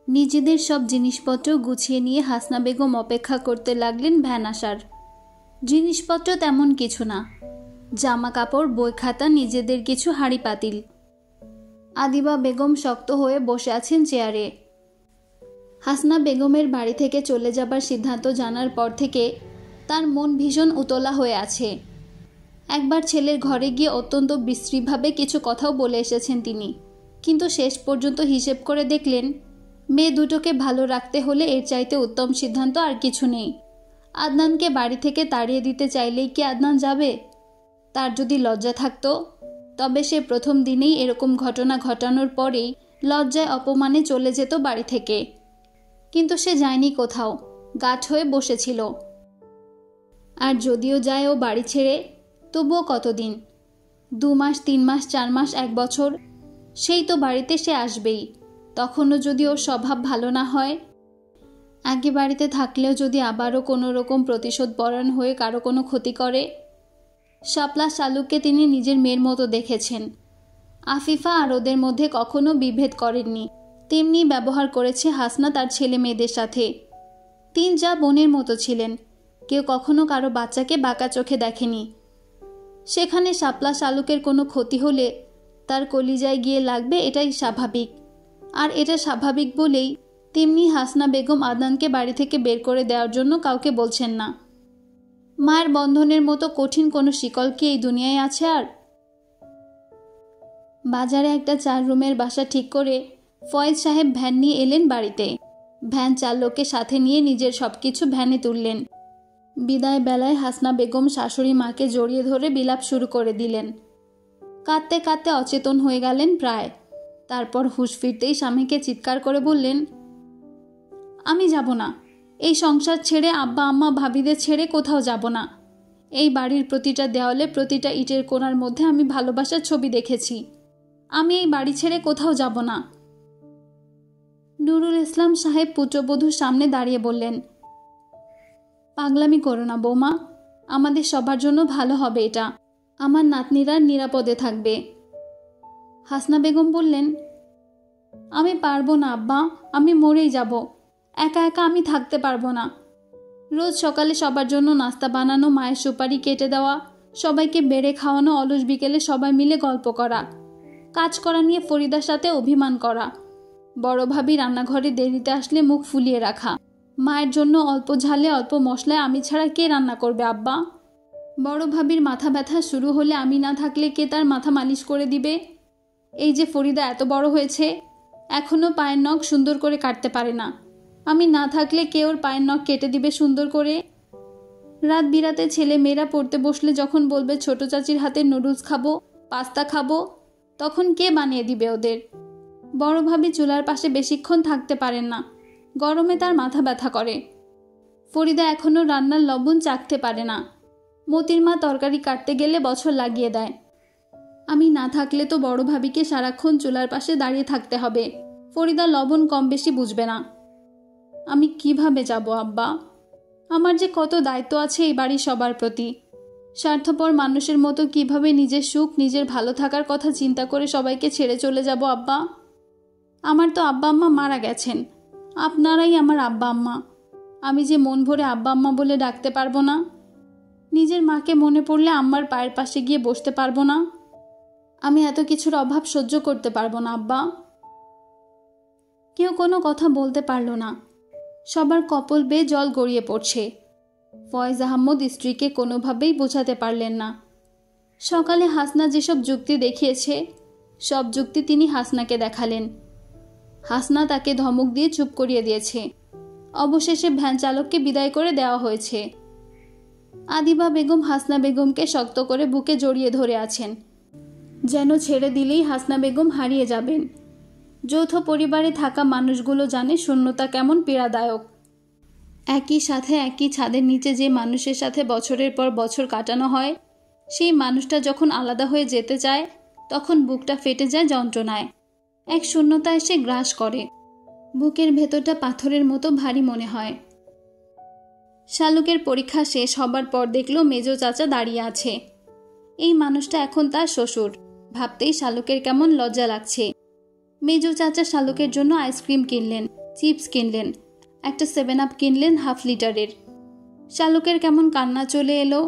নিজেদের সব জিনিসপত্র গুছিয়ে নিয়ে হাসনা বেগম অপেক্ষা করতে লাগলেন ভ্যান আসার। জিনিসপত্র তেমন কিছু না, জামা কাপড়, বই খাতা, নিজেদের কিছু হাঁড়ি পাতিল। আদিবা বেগম শক্ত হয়ে বসে আছেন চেয়ারে। হাসনা বেগমের বাড়ি থেকে চলে যাবার সিদ্ধান্ত জানার পর থেকে তার মন ভীষণ উতলা হয়ে আছে। একবার ছেলের ঘরে গিয়ে অত্যন্ত বিশ্রীভাবে কিছু কথাও বলে এসেছেন তিনি, কিন্তু শেষ পর্যন্ত হিসেব করে দেখলেন মেয়ে দুটোকে ভালো রাখতে হলে এর চাইতে উত্তম সিদ্ধান্ত আর কিছু নেই। আদনানকে বাড়ি থেকে তাড়িয়ে দিতে চাইলেই কি আদনান যাবে? তার যদি লজ্জা থাকতো তবে সে প্রথম দিনেই এরকম ঘটনা ঘটানোর পরেই লজ্জায় অপমানে চলে যেত বাড়ি থেকে, কিন্তু সে যায়নি কোথাও, গাঁট হয়ে বসেছিল। আর যদিও যায় ও বাড়ি ছেড়ে, তবুও কতদিন? 2 মাস, 3 মাস, 4 মাস, 1 বছর, সেই তো বাড়িতে সে আসবেই। তখনও যদি ওর স্বভাব ভালো না হয়, আগে বাড়িতে থাকলেও যদি আবারও কোনো রকম প্রতিশোধ পরায়ণ হয়ে কারো কোনো ক্ষতি করে। শাপলা শালুককে তিনি নিজের মেয়ের মতো দেখেছেন। আফিফা আর ওদের মধ্যে কখনো বিভেদ করেননি, তেমনি ব্যবহার করেছে হাসনা তার ছেলে মেয়েদের সাথে। 3 যা বোনের মতো ছিলেন, কেউ কখনো কারো বাচ্চাকে বাঁকা চোখে দেখেনি। সেখানে শাপলা শালুকের কোনো ক্ষতি হলে তার কলিজায় গিয়ে লাগবে, এটাই স্বাভাবিক। আর এটা স্বাভাবিক বলেই তেমনি হাসনা বেগম আদনানকে বাড়ি থেকে বের করে দেওয়ার জন্য কাউকে বলছেন না। মায়ের বন্ধনের মতো কঠিন কোনো শিকল কি এই দুনিয়ায় আছে আর? বাজারে একটা 4 রুমের বাসা ঠিক করে ফয়েজ সাহেব ভ্যান নিয়ে এলেন বাড়িতে। ভ্যান চালককে সাথে নিয়ে নিজের সবকিছু ভ্যানে তুললেন। বিদায় বেলায় হাসনা বেগম শাশুড়ি মাকে জড়িয়ে ধরে বিলাপ শুরু করে দিলেন। কাঁদতে কাঁদতে অচেতন হয়ে গেলেন প্রায়। তারপর হুঁশ ফিরতেই স্বামীকে চিৎকার করে বললেন, আমি যাব না, এই সংসার ছেড়ে, আব্বা আম্মা ভাবিদের ছেড়ে কোথাও যাব না। এই বাড়ির প্রতিটা দেওয়ালে, প্রতিটা ইটের কোণার মধ্যে আমি ভালোবাসার ছবি দেখেছি। আমি এই বাড়ি ছেড়ে কোথাও যাব না। নুরুল ইসলাম সাহেব পুত্রবধূর সামনে দাঁড়িয়ে বললেন, পাগলামি করো না বৌমা, আমাদের সবার জন্য ভালো হবে এটা। আমার নাতনিরা নিরাপদে থাকবে। হাসনা বেগম বললেন, আমি পারবো না আব্বা, আমি মরেই যাব। একা একা আমি থাকতে পারবো না। রোজ সকালে সবার জন্য নাস্তা বানানো, মায়ের সুপারি কেটে দেওয়া, সবাইকে বেড়ে খাওয়ানো, অলস বিকেলে সবাই মিলে গল্প করা, কাজ করা নিয়ে ফরিদার সাথে অভিমান করা, বড় ভাবি রান্নাঘরে দেরিতে আসলে মুখ ফুলিয়ে রাখা, মায়ের জন্য অল্প ঝালে অল্প মশলায় আমি ছাড়া কে রান্না করবে আব্বা? বড় ভাবির মাথা ব্যথা শুরু হলে আমি না থাকলে কে তার মাথা মালিশ করে দিবে? এই যে ফরিদা এত বড় হয়েছে, এখনো পায়ের নখ সুন্দর করে কাটতে পারে না। আমি না থাকলে কে ওর পায়ের নখ কেটে দিবে সুন্দর করে? রাত বিরাতে ছেলে মেয়েরা পড়তে বসলে যখন বলবে ছোট চাচির হাতে নুডলস খাবো, পাস্তা খাবো, তখন কে বানিয়ে দিবে ওদের? বড় ভাবি চুলার পাশে বেশিক্ষণ থাকতে পারেন না, গরমে তার মাথা ব্যথা করে। ফরিদা এখনো রান্নার লবণ চাখতে পারে না। মতির মা তরকারি কাটতে গেলে বছর লাগিয়ে দেয়। আমি না থাকলে তো বড় ভাবিকে সারাক্ষণ চুলার পাশে দাঁড়িয়ে থাকতে হবে। ফরিদা লবণ কম বেশি বুঝবে না। আমি কিভাবে যাব আব্বা? আমার যে কত দায়িত্ব আছে এই বাড়ির সবার প্রতি। স্বার্থপর মানুষের মতো কিভাবে নিজের সুখ, নিজের ভালো থাকার কথা চিন্তা করে সবাইকে ছেড়ে চলে যাব আব্বা? আমার তো আব্বা আম্মা মারা গেছেন, আপনারাই আমার আব্বা আম্মা। আমি যে মন ভরে আব্বা আম্মা বলে ডাকতে পারবো না। নিজের মাকে মনে পড়লে আম্মার পায়ের পাশে গিয়ে বসতে পারবো না। আমি এত কিছুর অভাব সহ্য করতে পারবো না আব্বা। কেউ কোনো কথা বলতে পারল না। সবার কপল বেয়ে জল গড়িয়ে পড়ছে। ফয়েজ আহমদ স্ত্রীকে কোনোভাবেই বোঝাতে পারলেন না। সকালে হাসনা যেসব যুক্তি দেখিয়েছে, সব যুক্তি তিনি হাসনাকে দেখালেন। হাসনা তাকে ধমক দিয়ে চুপ করিয়ে দিয়েছে। অবশেষে ভ্যান চালককে বিদায় করে দেওয়া হয়েছে। আদিবা বেগম হাসনা বেগমকে শক্ত করে বুকে জড়িয়ে ধরে আছেন, যেন ছেড়ে দিলেই হাসনা বেগম হারিয়ে যাবেন। যৌথ পরিবারে থাকা মানুষগুলো জানে শূন্যতা কেমন পীড়াদায়ক। একই সাথে একই ছাদের নিচে যে মানুষের সাথে বছরের পর বছর কাটানো হয়, সেই মানুষটা যখন আলাদা হয়ে যেতে চায়, তখন বুকটা ফেটে যায় যন্ত্রণায়। এক শূন্যতা এসে গ্রাস করে। বুকের ভেতরটা পাথরের মতো ভারী মনে হয়। শালুকের পরীক্ষা শেষ হবার পর দেখল মেজো চাচা দাঁড়িয়ে আছে। এই মানুষটা এখন তার শ্বশুর। ভাবতেই শালুকের কেমন লজ্জা লাগছে। মেজো চাচা শালুকের জন্য আইসক্রিম কিনলেন, চিপস কিনলেন, একটা 7 আপ কিনলেন হাফ লিটারের। শালুকের কেমন কান্না চলে এলো।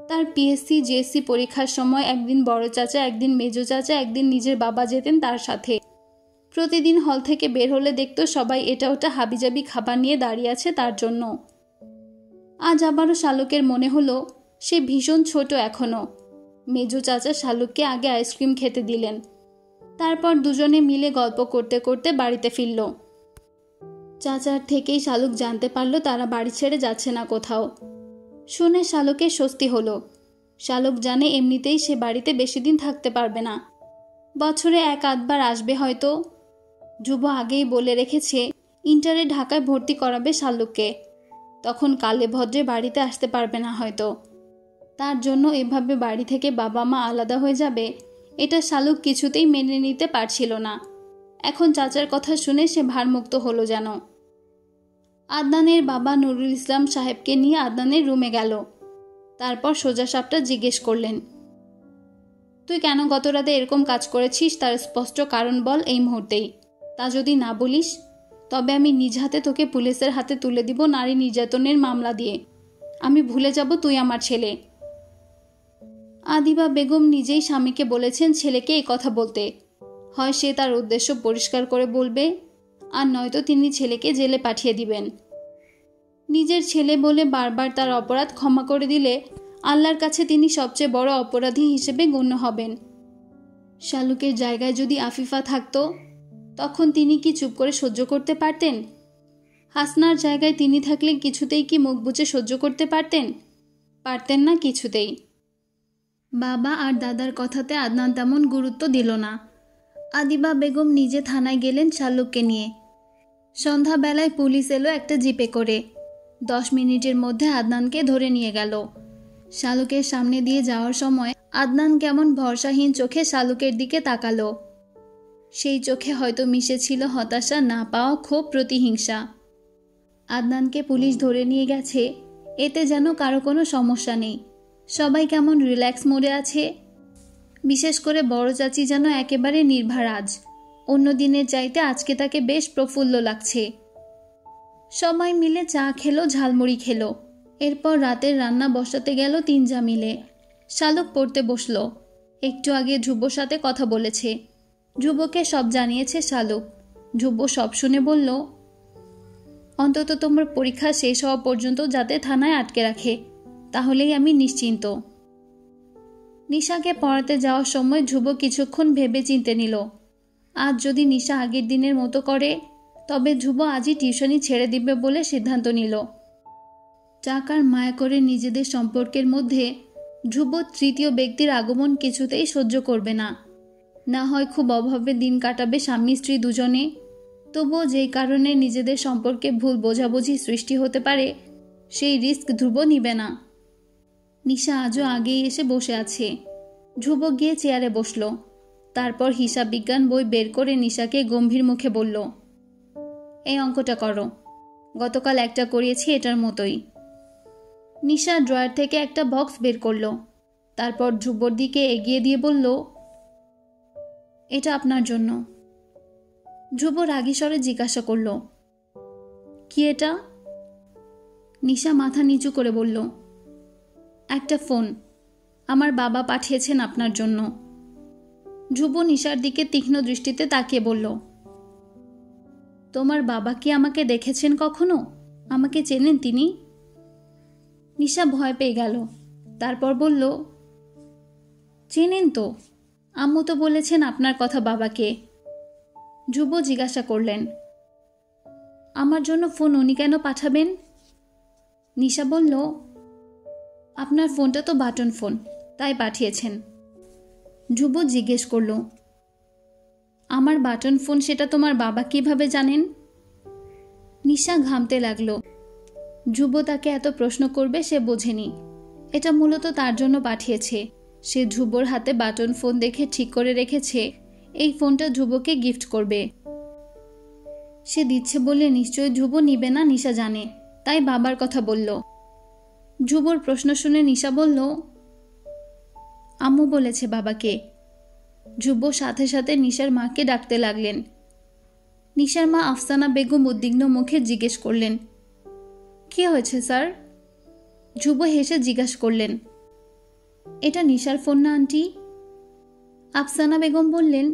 তার পিএসসি জিএসসি পরীক্ষার সময় একদিন বড় চাচা, একদিন মেজো চাচা, একদিন নিজের বাবা যেতেন তার সাথে। প্রতিদিন হল থেকে বের হলে দেখতো সবাই এটা ওটা হাবিজাবি খাবার নিয়ে দাঁড়িয়ে আছে তার জন্য। আজ আবারও শালুকের মনে হলো সে ভীষণ ছোট এখনো। মেজো চাচা শালুককে আগে আইসক্রিম খেতে দিলেন, তারপর দুজনে মিলে গল্প করতে করতে বাড়িতে ফিরল। চাচার থেকেই শালুক জানতে পারল তারা বাড়ি ছেড়ে যাচ্ছে না কোথাও। শুনে শালুকের স্বস্তি হলো। শালুক জানে এমনিতেই সে বাড়িতে বেশি দিন থাকতে পারবে না, বছরে 1-8 বার আসবে হয়তো। ধ্রুব আগেই বলে রেখেছে ইন্টারে ঢাকায় ভর্তি করাবে শালুককে, তখন কালে ভদ্রে বাড়িতে আসতে পারবে না হয়তো। তার জন্য এভাবে বাড়ি থেকে বাবা মা আলাদা হয়ে যাবে, এটা শালুক কিছুতেই মেনে নিতে পারছিল না। এখন চাচার কথা শুনে সে ভারমুক্ত হলো যেন। আদনানের বাবা নুরুল ইসলাম সাহেবকে নিয়ে আদনানের রুমে গেল। তারপর সোজা সাপটা জিজ্ঞেস করলেন, তুই কেন গত রাতে এরকম কাজ করেছিস তার স্পষ্ট কারণ বল এই মুহূর্তেই। তা যদি না বলিস তবে আমি নিজ হাতে তোকে পুলিশের হাতে তুলে দিব নারী নির্যাতনের মামলা দিয়ে। আমি ভুলে যাব তুই আমার ছেলে। আদিবা বেগম নিজেই স্বামীকে বলেছেন ছেলেকে এই কথা বলতে। হয় সে তার উদ্দেশ্য পরিষ্কার করে বলবে, আর নয়তো তিনি ছেলেকে জেলে পাঠিয়ে দিবেন। নিজের ছেলে বলে বারবার তার অপরাধ ক্ষমা করে দিলে আল্লাহর কাছে তিনি সবচেয়ে বড় অপরাধী হিসেবে গণ্য হবেন। শালুকের জায়গায় যদি আফিফা থাকতো তখন তিনি কি চুপ করে সহ্য করতে পারতেন? হাসনার জায়গায় তিনি থাকলে কিছুতেই কি মুখ বুজে সহ্য করতে পারতেন? পারতেন না কিছুতেই। বাবা আর দাদার কথাতে আদনান তেমন গুরুত্ব দিল না। আদিবা বেগম নিজে থানায় গেলেন শালুককে নিয়ে। সন্ধ্যাবেলায় পুলিশ এলো একটা জিপে করে। 10 মিনিটের মধ্যে আদনানকে ধরে নিয়ে গেল। শালুকের সামনে দিয়ে যাওয়ার সময় আদনান কেমন ভরসাহীন চোখে শালুকের দিকে তাকালো। সেই চোখে হয়তো মিশেছিল হতাশা, না পাওয়া ক্ষোভ, প্রতিহিংসা। আদনানকে পুলিশ ধরে নিয়ে গেছে, এতে যেন কারো কোনো সমস্যা নেই। সবাই কেমন রিল্যাক্স মোডে আছে। বিশেষ করে বড় চাচি যেন একেবারে নির্ভার আজ। অন্য দিনের চাইতে আজকে তাকে বেশ প্রফুল্ল লাগছে। সবাই মিলে চা খেলো, ঝালমুড়ি খেলো। এরপর রাতের রান্না বসাতে গেল 3 জা মিলে। শালুক পড়তে বসলো। একটু আগে ধ্রুবর সাথে কথা বলেছে। ধ্রুবকে সব জানিয়েছে শালুক। ধ্রুব সব শুনে বলল, অন্তত তোমার পরীক্ষা শেষ হওয়া পর্যন্ত যাতে থানায় আটকে রাখে, তাহলেই আমি নিশ্চিন্ত। নিশাকে পড়াতে যাওয়ার সময় ধ্রুব কিছুক্ষণ ভেবে চিন্তে নিল। আজ যদি নিশা আগের দিনের মতো করে তবে ধ্রুব আজই টিউশনি ছেড়ে দিবে বলে সিদ্ধান্ত নিল। টাকার মায়া করে নিজেদের সম্পর্কের মধ্যে ধ্রুব তৃতীয় ব্যক্তির আগমন কিছুতেই সহ্য করবে না। না হয় খুব অভাবে দিন কাটাবে স্বামী স্ত্রী দুজনে, তবুও যেই কারণে নিজেদের সম্পর্কে ভুল বোঝাবুঝি সৃষ্টি হতে পারে সেই রিস্ক ধ্রুব নিবে না। নিশা আজও আগেই এসে বসে আছে। ধ্রুব গিয়ে চেয়ারে বসল। তারপর হিসাব বিজ্ঞান বই বের করে নিশাকে গম্ভীর মুখে বলল, এই অঙ্কটা করো, গতকাল একটা করিয়েছি এটার মতোই। নিশা ড্রয়ার থেকে একটা বক্স বের করল। তারপর ধ্রুবর দিকে এগিয়ে দিয়ে বলল, এটা আপনার জন্য। ধ্রুব রাগী স্বরে জিজ্ঞাসা করল, কি এটা? নিশা মাথা নিচু করে বলল, একটা ফোন, আমার বাবা পাঠিয়েছেন আপনার জন্য। ধ্রুব নিশার দিকে তীক্ষ্ণ দৃষ্টিতে তাকিয়ে বলল, তোমার বাবা কি আমাকে দেখেছেন কখনো? আমাকে চেনেন তিনি? নিশা ভয় পেয়ে গেল। তারপর বলল, চেনেন তো, আম্মু তো বলেছেন আপনার কথা বাবাকে। ধ্রুব জিজ্ঞাসা করলেন, আমার জন্য ফোন উনি কেন পাঠাবেন? নিশা বলল, আপনার ফোনটা তো বাটন ফোন, তাই পাঠিয়েছেন। ধ্রুব জিজ্ঞেস করল, আমার বাটন ফোন সেটা তোমার বাবা কিভাবে জানেন? নিশা ঘামতে লাগলো। ধ্রুব তাকে এত প্রশ্ন করবে সে বোঝেনি। এটা মূলত তার জন্য পাঠিয়েছে। সে ধ্রুবর হাতে বাটন ফোন দেখে ঠিক করে রেখেছে এই ফোনটা ধ্রুবকে গিফট করবে। সে দিচ্ছে বলে নিশ্চয়ই ধ্রুব নিবে না নিশা জানে, তাই বাবার কথা বলল। ধ্রুবর প্রশ্ন শুনে নিশা বলল, আম্মু বলেছে বাবাকে। ধ্রুব সাথে সাথে নিশার মাকে ডাকতে লাগলেন। নিশার মা আফসানা বেগম উদ্বিগ্ন মুখে জিজ্ঞেস করলেন, কি হয়েছে স্যার? ধ্রুব হেসে জিজ্ঞাসা করলেন, এটা নিশার ফোন না আন্টি? আফসানা বেগম বললেন,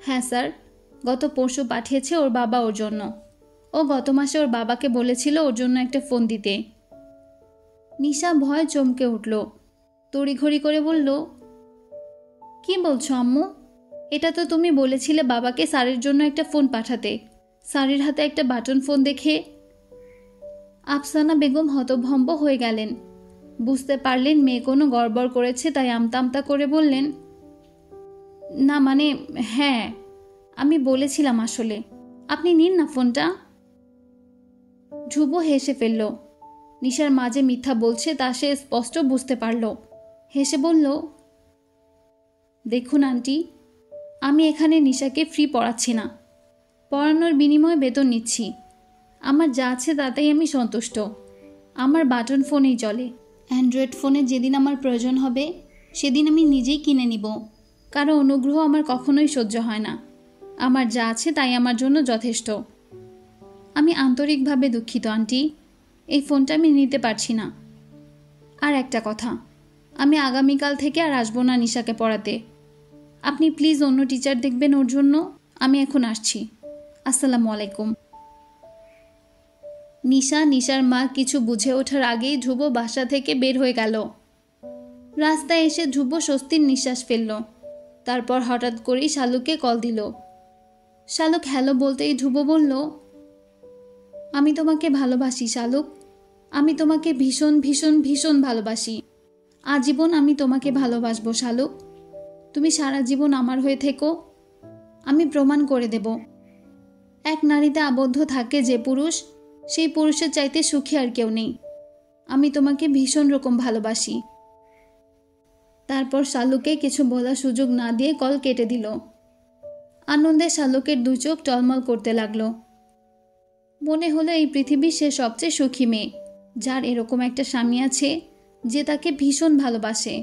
হ্যাঁ স্যার, গত পরশু পাঠিয়েছে ওর বাবা ওর জন্য। ও গত মাসে ওর বাবাকে বলেছিল ওর জন্য একটা ফোন দিতে। নিশা ভয়ে চমকে উঠল, তড়িঘড়ি করে বলল, কি বলছো আম্মু? এটা তো তুমি বলেছিলে বাবাকে স্যারের জন্য একটা ফোন পাঠাতে। স্যারের হাতে একটা বাটন ফোন দেখে। আফসানা বেগম হতভম্ব হয়ে গেলেন। বুঝতে পারলেন মেয়ে কোনো গড়বড় করেছে, তাই আমতা আমতা করে বললেন, না মানে হ্যাঁ, আমি বলেছিলাম আসলে। আপনি নিন না ফোনটা। ধ্রুব হেসে ফেলল। নিশার মাঝে মিথ্যা বলছে তা সে স্পষ্ট বুঝতে পারল। হেসে বলল, দেখুন আন্টি, আমি এখানে নিশাকে ফ্রি পড়াচ্ছি না, পড়ানোর বিনিময়ে বেতন নিচ্ছি। আমার যা আছে তাতেই আমি সন্তুষ্ট। আমার বাটন ফোনেই চলে। অ্যান্ড্রয়েড ফোনে যেদিন আমার প্রয়োজন হবে সেদিন আমি নিজেই কিনে নিব। কারো অনুগ্রহ আমার কখনোই সহ্য হয় না। আমার যা আছে তাই আমার জন্য যথেষ্ট। আমি আন্তরিকভাবে দুঃখিত আন্টি, এই ফোনটা আমি নিতে পারছি না। আর একটা কথা, আমি আগামীকাল থেকে আর আসবো না নিশাকে পড়াতে। আপনি প্লিজ অন্য টিচার দেখবেন ওর জন্য। আমি এখন আসছি। আসসালামু আলাইকুম। নিশার মা কিছু বুঝে ওঠার আগেই ধ্রুব বাসা থেকে বের হয়ে গেল। রাস্তায় এসে ধ্রুব স্বস্তির নিঃশ্বাস ফেলল। তারপর হঠাৎ করেই শালুককে কল দিল। শালুক হ্যালো বলতেই ধ্রুব বলল, আমি তোমাকে ভালোবাসি শালুক। আমি তোমাকে ভীষণ ভীষণ ভীষণ ভালোবাসি। আজীবন আমি তোমাকে ভালোবাসবো শালুক। তুমি সারা জীবন আমার হয়ে থেকো। আমি প্রমাণ করে দেব, এক নারীতে আবদ্ধ থাকে যে পুরুষ, সেই পুরুষের চাইতে সুখী আর কেউ নেই। আমি তোমাকে ভীষণ রকম ভালোবাসি। তারপর শালুকে কিছু বলার সুযোগ না দিয়ে কল কেটে দিল। আনন্দে শালুকের দু চোখ টলমল করতে লাগলো। মনে হলো এই পৃথিবীর সে সবচেয়ে সুখী মেয়ে, যার এরকম একটা স্বামী আছে যে তাকে ভীষণ ভালোবাসে।